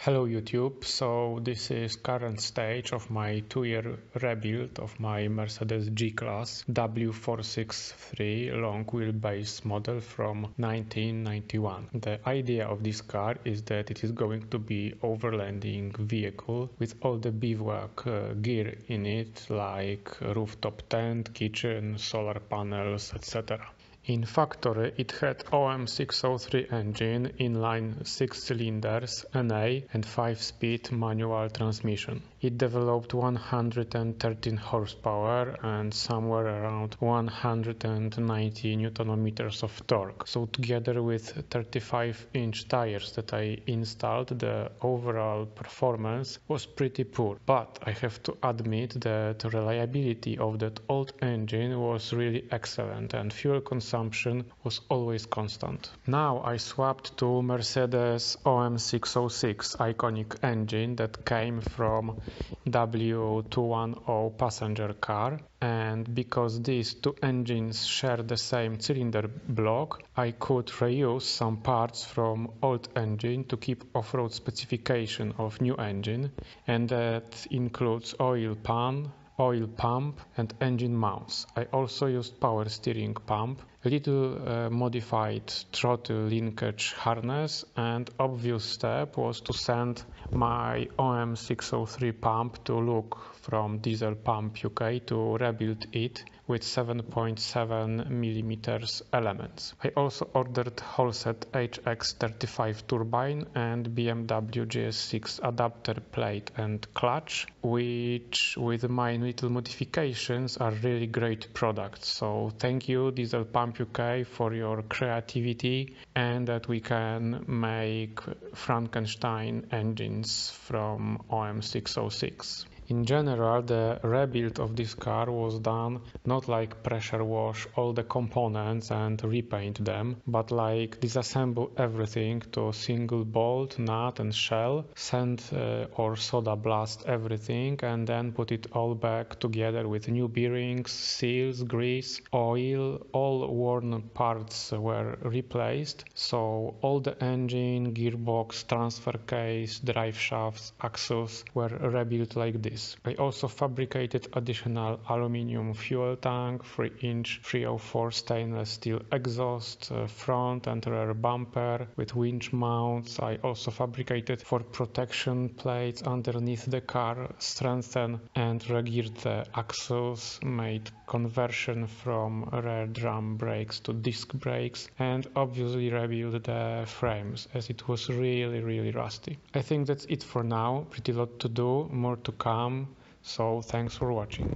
Hello YouTube, so this is current stage of my 2-year rebuild of my Mercedes G-Class W463 long wheelbase model from 1991. The idea of this car is that it is going to be overlanding vehicle with all the bivouac gear in it, like rooftop tent, kitchen, solar panels, etc. In factory it had OM603 engine, inline 6 cylinders, NA and 5-speed manual transmission. It developed 113 horsepower and somewhere around 190 Nm of torque. So together with 35-inch tires that I installed, the overall performance was pretty poor. But I have to admit that the reliability of that old engine was really excellent and fuel consumption was always constant. Now I swapped to Mercedes OM606 iconic engine that came from W210 passenger car, and because these two engines share the same cylinder block, I could reuse some parts from old engine to keep off-road specification of new engine, and that includes oil pan, oil pump and engine mounts. I also used power steering pump, a little modified throttle linkage harness, and obvious step was to send my OM603 pump to Luke from Diesel Pump UK to rebuild it with 7.7mm elements. I also ordered wholeset HX35 turbine and BMW GS6 adapter plate and clutch, which with my little modifications are really great products. So thank you Diesel Pump UK for your creativity and that we can make Frankenstein engines from OM606. In general, the rebuild of this car was done not like pressure wash all the components and repaint them, but like disassemble everything to a single bolt, nut and shell, sand or soda blast everything and then put it all back together with new bearings, seals, grease, oil. All worn parts were replaced, so all the engine, gearbox, transfer case, drive shafts, axles were rebuilt like this. I also fabricated additional aluminium fuel tank, 3-inch 304 stainless steel exhaust, front and rear bumper with winch mounts. I also fabricated 4 protection plates underneath the car, strengthened and re-geared the axles, made conversion from rear drum brakes to disc brakes, and obviously rebuilt the frames as it was really rusty. I think that's it for now. Pretty lot to do, more to come. So thanks for watching.